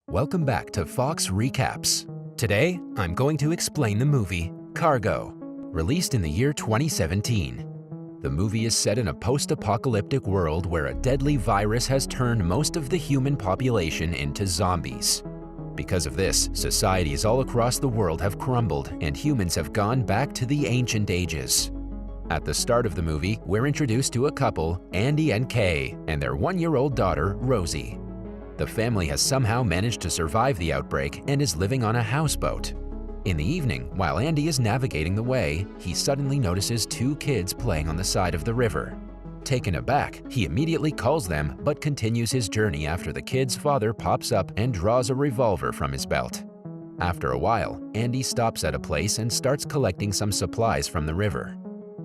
Welcome back to Fox Recaps. Today, I'm going to explain the movie Cargo, released in the year 2017. The movie is set in a post-apocalyptic world where a deadly virus has turned most of the human population into zombies. Because of this, societies all across the world have crumbled and humans have gone back to the ancient ages. At the start of the movie, we're introduced to a couple, Andy and Kay, and their one-year-old daughter, Rosie. The family has somehow managed to survive the outbreak and is living on a houseboat. In the evening, while Andy is navigating the way, he suddenly notices two kids playing on the side of the river. Taken aback, he immediately calls them but continues his journey after the kids' father pops up and draws a revolver from his belt. After a while, Andy stops at a place and starts collecting some supplies from the river.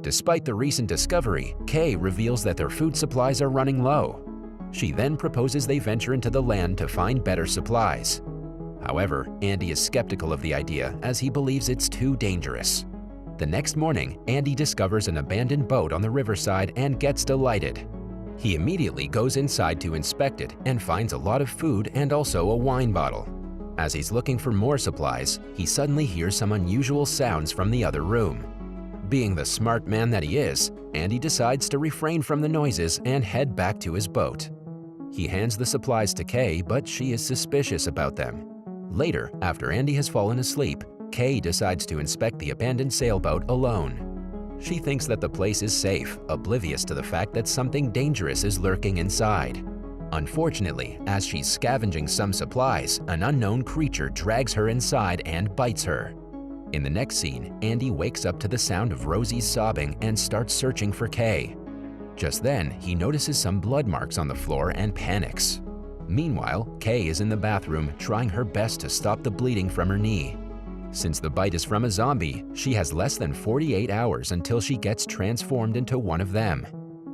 Despite the recent discovery, Kay reveals that their food supplies are running low. She then proposes they venture into the land to find better supplies. However, Andy is skeptical of the idea as he believes it's too dangerous. The next morning, Andy discovers an abandoned boat on the riverside and gets delighted. He immediately goes inside to inspect it and finds a lot of food and also a wine bottle. As he's looking for more supplies, he suddenly hears some unusual sounds from the other room. Being the smart man that he is, Andy decides to refrain from the noises and head back to his boat. He hands the supplies to Kay, but she is suspicious about them. Later, after Andy has fallen asleep, Kay decides to inspect the abandoned sailboat alone. She thinks that the place is safe, oblivious to the fact that something dangerous is lurking inside. Unfortunately, as she's scavenging some supplies, an unknown creature drags her inside and bites her. In the next scene, Andy wakes up to the sound of Rosie's sobbing and starts searching for Kay. Just then, he notices some blood marks on the floor and panics. Meanwhile, Kay is in the bathroom trying her best to stop the bleeding from her knee. Since the bite is from a zombie, she has less than 48 hours until she gets transformed into one of them.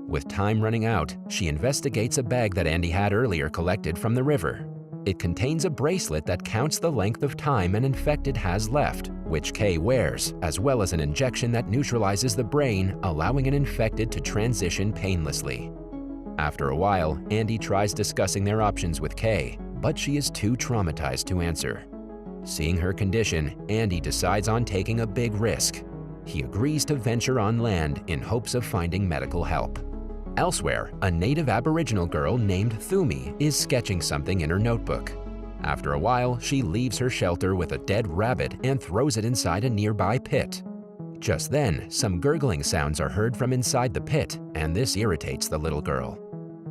With time running out, she investigates a bag that Andy had earlier collected from the river. It contains a bracelet that counts the length of time an infected has left, which Kay wears, as well as an injection that neutralizes the brain, allowing an infected to transition painlessly. After a while, Andy tries discussing their options with Kay, but she is too traumatized to answer. Seeing her condition, Andy decides on taking a big risk. He agrees to venture on land in hopes of finding medical help. Elsewhere, a native Aboriginal girl named Thumi is sketching something in her notebook. After a while, she leaves her shelter with a dead rabbit and throws it inside a nearby pit. Just then, some gurgling sounds are heard from inside the pit, and this irritates the little girl.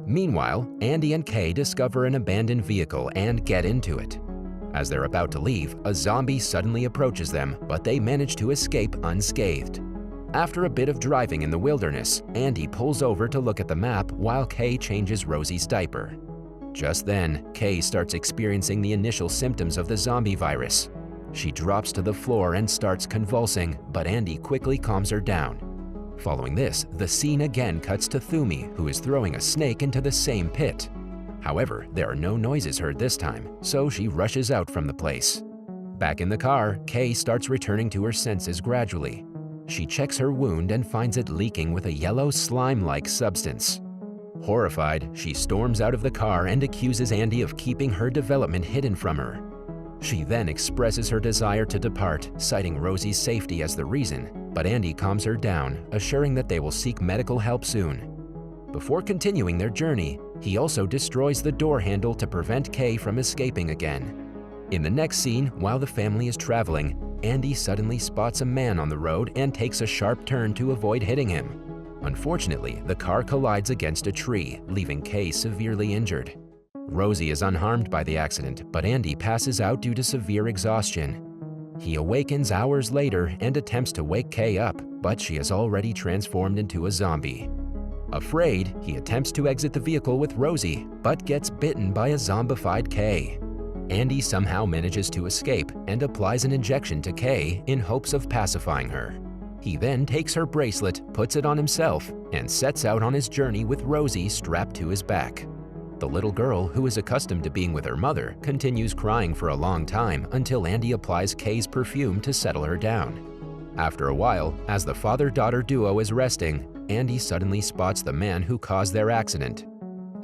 Meanwhile, Andy and Kay discover an abandoned vehicle and get into it. As they're about to leave, a zombie suddenly approaches them, but they manage to escape unscathed. After a bit of driving in the wilderness, Andy pulls over to look at the map while Kay changes Rosie's diaper. Just then, Kay starts experiencing the initial symptoms of the zombie virus. She drops to the floor and starts convulsing, but Andy quickly calms her down. Following this, the scene again cuts to Thumi, who is throwing a snake into the same pit. However, there are no noises heard this time, so she rushes out from the place. Back in the car, Kay starts returning to her senses gradually. She checks her wound and finds it leaking with a yellow slime-like substance. Horrified, she storms out of the car and accuses Andy of keeping her development hidden from her. She then expresses her desire to depart, citing Rosie's safety as the reason, but Andy calms her down, assuring that they will seek medical help soon. Before continuing their journey, he also destroys the door handle to prevent Kay from escaping again. In the next scene, while the family is traveling, Andy suddenly spots a man on the road and takes a sharp turn to avoid hitting him. Unfortunately, the car collides against a tree, leaving Kay severely injured. Rosie is unharmed by the accident, but Andy passes out due to severe exhaustion. He awakens hours later and attempts to wake Kay up, but she has already transformed into a zombie. Afraid, he attempts to exit the vehicle with Rosie, but gets bitten by a zombified Kay. Andy somehow manages to escape and applies an injection to Kay in hopes of pacifying her. He then takes her bracelet, puts it on himself, and sets out on his journey with Rosie strapped to his back. The little girl, who is accustomed to being with her mother, continues crying for a long time until Andy applies Kay's perfume to settle her down. After a while, as the father-daughter duo is resting, Andy suddenly spots the man who caused their accident.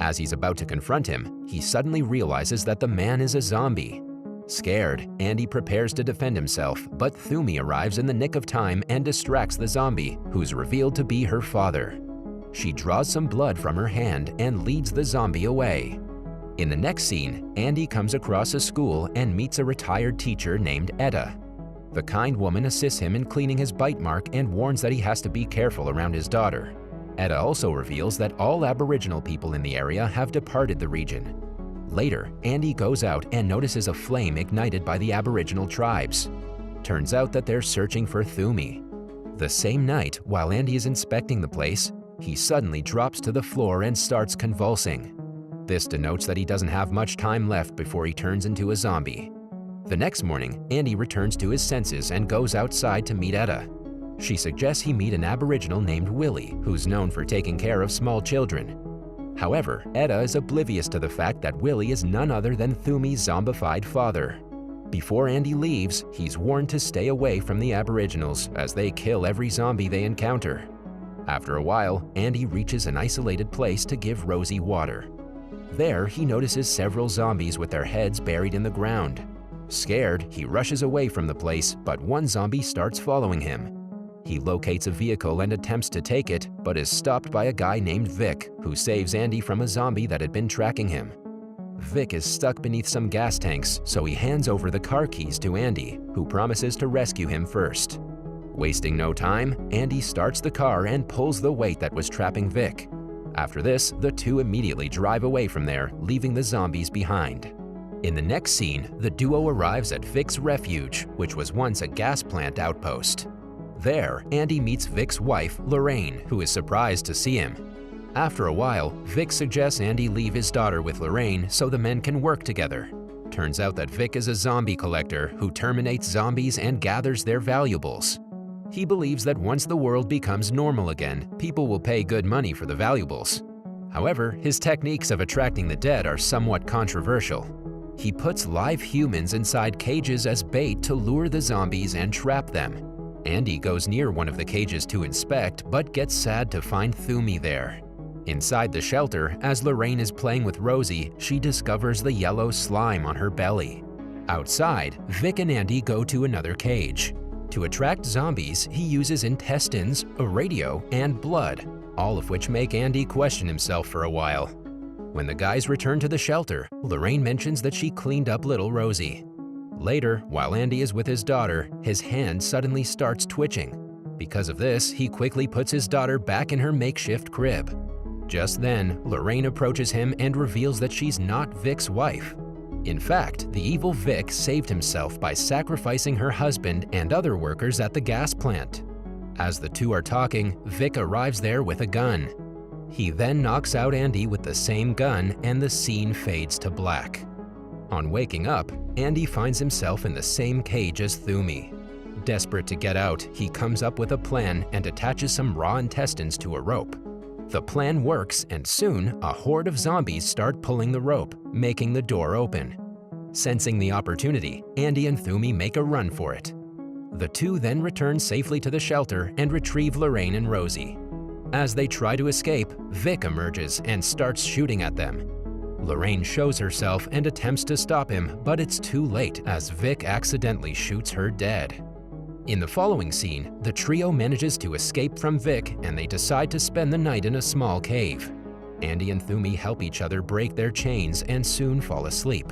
As he's about to confront him, he suddenly realizes that the man is a zombie. Scared, Andy prepares to defend himself, but Thumi arrives in the nick of time and distracts the zombie, who's revealed to be her father. She draws some blood from her hand and leads the zombie away. In the next scene, Andy comes across a school and meets a retired teacher named Etta. The kind woman assists him in cleaning his bite mark and warns that he has to be careful around his daughter. Etta also reveals that all Aboriginal people in the area have departed the region. Later, Andy goes out and notices a flame ignited by the Aboriginal tribes. Turns out that they're searching for Thumi. The same night, while Andy is inspecting the place, he suddenly drops to the floor and starts convulsing. This denotes that he doesn't have much time left before he turns into a zombie. The next morning, Andy returns to his senses and goes outside to meet Etta. She suggests he meet an Aboriginal named Willie, who's known for taking care of small children. However, Etta is oblivious to the fact that Willie is none other than Thumi's zombified father. Before Andy leaves, he's warned to stay away from the Aboriginals as they kill every zombie they encounter. After a while, Andy reaches an isolated place to give Rosie water. There, he notices several zombies with their heads buried in the ground. Scared, he rushes away from the place, but one zombie starts following him. He locates a vehicle and attempts to take it, but is stopped by a guy named Vic, who saves Andy from a zombie that had been tracking him. Vic is stuck beneath some gas tanks, so he hands over the car keys to Andy, who promises to rescue him first. Wasting no time, Andy starts the car and pulls the weight that was trapping Vic. After this, the two immediately drive away from there, leaving the zombies behind. In the next scene, the duo arrives at Vic's refuge, which was once a gas plant outpost. There, Andy meets Vic's wife, Lorraine, who is surprised to see him. After a while, Vic suggests Andy leave his daughter with Lorraine so the men can work together. Turns out that Vic is a zombie collector who terminates zombies and gathers their valuables. He believes that once the world becomes normal again, people will pay good money for the valuables. However, his techniques of attracting the dead are somewhat controversial. He puts live humans inside cages as bait to lure the zombies and trap them. Andy goes near one of the cages to inspect, but gets sad to find Thumi there. Inside the shelter, as Lorraine is playing with Rosie, she discovers the yellow slime on her belly. Outside, Vic and Andy go to another cage. To attract zombies, he uses intestines, a radio, and blood, all of which make Andy question himself for a while. When the guys return to the shelter, Lorraine mentions that she cleaned up little Rosie. Later, while Andy is with his daughter, his hand suddenly starts twitching. Because of this, he quickly puts his daughter back in her makeshift crib. Just then, Lorraine approaches him and reveals that she's not Vic's wife. In fact, the evil Vic saved himself by sacrificing her husband and other workers at the gas plant. As the two are talking, Vic arrives there with a gun. He then knocks out Andy with the same gun and the scene fades to black. On waking up, Andy finds himself in the same cage as Thumi. Desperate to get out, he comes up with a plan and attaches some raw intestines to a rope. The plan works, and soon, a horde of zombies start pulling the rope, making the door open. Sensing the opportunity, Andy and Thumi make a run for it. The two then return safely to the shelter and retrieve Lorraine and Rosie. As they try to escape, Vic emerges and starts shooting at them. Lorraine shows herself and attempts to stop him, but it's too late as Vic accidentally shoots her dead. In the following scene, the trio manages to escape from Vic and they decide to spend the night in a small cave. Andy and Thumi help each other break their chains and soon fall asleep.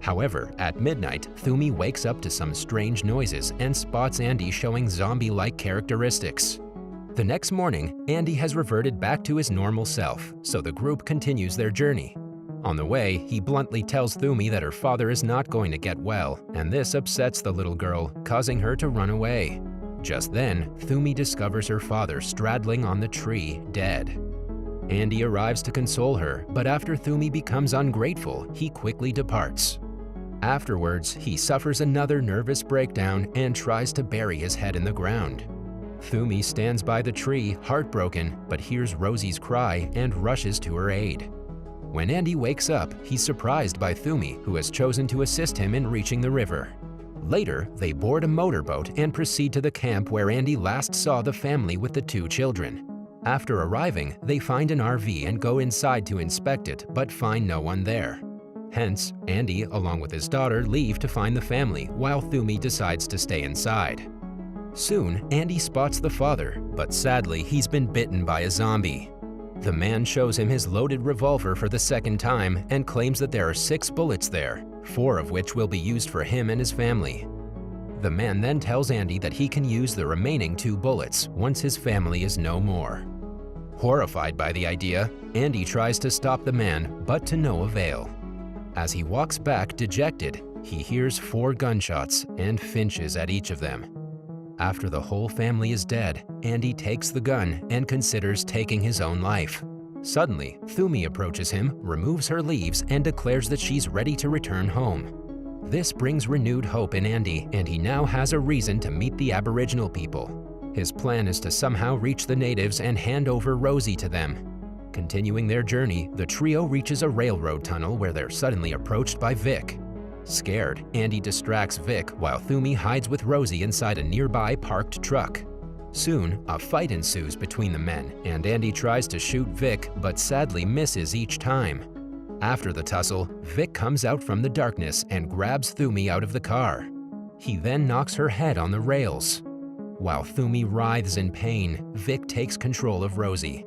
However, at midnight, Thumi wakes up to some strange noises and spots Andy showing zombie-like characteristics. The next morning, Andy has reverted back to his normal self, so the group continues their journey. On the way, he bluntly tells Thumi that her father is not going to get well, and this upsets the little girl, causing her to run away. Just then, Thumi discovers her father straddling on the tree, dead. Andy arrives to console her, but after Thumi becomes ungrateful, he quickly departs. Afterwards, he suffers another nervous breakdown and tries to bury his head in the ground. Thumi stands by the tree, heartbroken, but hears Rosie's cry and rushes to her aid. When Andy wakes up, he's surprised by Thumi, who has chosen to assist him in reaching the river. Later, they board a motorboat and proceed to the camp where Andy last saw the family with the two children. After arriving, they find an RV and go inside to inspect it, but find no one there. Hence, Andy, along with his daughter, leave to find the family, while Thumi decides to stay inside. Soon, Andy spots the father, but sadly, he's been bitten by a zombie. The man shows him his loaded revolver for the second time and claims that there are 6 bullets there, 4 of which will be used for him and his family. The man then tells Andy that he can use the remaining 2 bullets once his family is no more. Horrified by the idea, Andy tries to stop the man, but to no avail. As he walks back dejected, he hears 4 gunshots and flinches at each of them. After the whole family is dead, Andy takes the gun and considers taking his own life. Suddenly, Thumi approaches him, removes her leaves, and declares that she's ready to return home. This brings renewed hope in Andy, and he now has a reason to meet the Aboriginal people. His plan is to somehow reach the natives and hand over Rosie to them. Continuing their journey, the trio reaches a railroad tunnel where they're suddenly approached by Vic. Scared, Andy distracts Vic while Thumi hides with Rosie inside a nearby parked truck. Soon, a fight ensues between the men, and Andy tries to shoot Vic but sadly misses each time. After the tussle, Vic comes out from the darkness and grabs Thumi out of the car. He then knocks her head on the rails. While Thumi writhes in pain, Vic takes control of Rosie.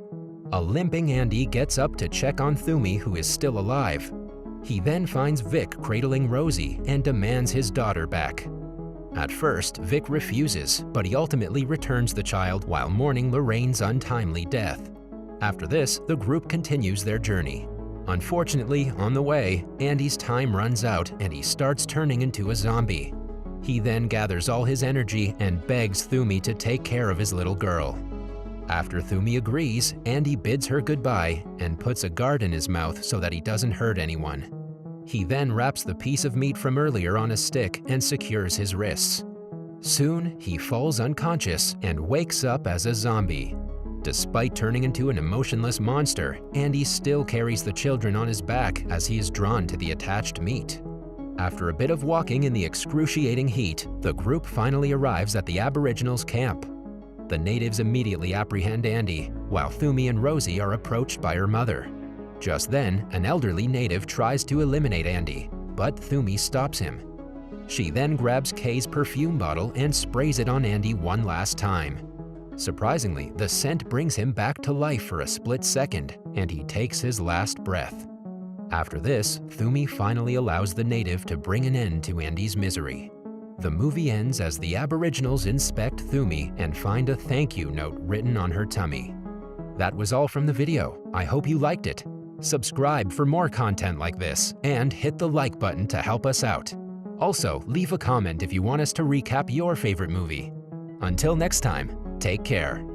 A limping Andy gets up to check on Thumi, who is still alive. He then finds Vic cradling Rosie and demands his daughter back. At first, Vic refuses, but he ultimately returns the child while mourning Lorraine's untimely death. After this, the group continues their journey. Unfortunately, on the way, Andy's time runs out and he starts turning into a zombie. He then gathers all his energy and begs Thumi to take care of his little girl. After Thumi agrees, Andy bids her goodbye and puts a guard in his mouth so that he doesn't hurt anyone. He then wraps the piece of meat from earlier on a stick and secures his wrists. Soon, he falls unconscious and wakes up as a zombie. Despite turning into an emotionless monster, Andy still carries the children on his back as he is drawn to the attached meat. After a bit of walking in the excruciating heat, the group finally arrives at the Aboriginals' camp. The natives immediately apprehend Andy, while Thumi and Rosie are approached by her mother. Just then, an elderly native tries to eliminate Andy, but Thumi stops him. She then grabs Kay's perfume bottle and sprays it on Andy one last time. Surprisingly, the scent brings him back to life for a split second, and he takes his last breath. After this, Thumi finally allows the native to bring an end to Andy's misery. The movie ends as the Aboriginals inspect Thumi and find a thank you note written on her tummy. That was all from the video. I hope you liked it. Subscribe for more content like this, and hit the like button to help us out. Also, leave a comment if you want us to recap your favorite movie. Until next time, take care.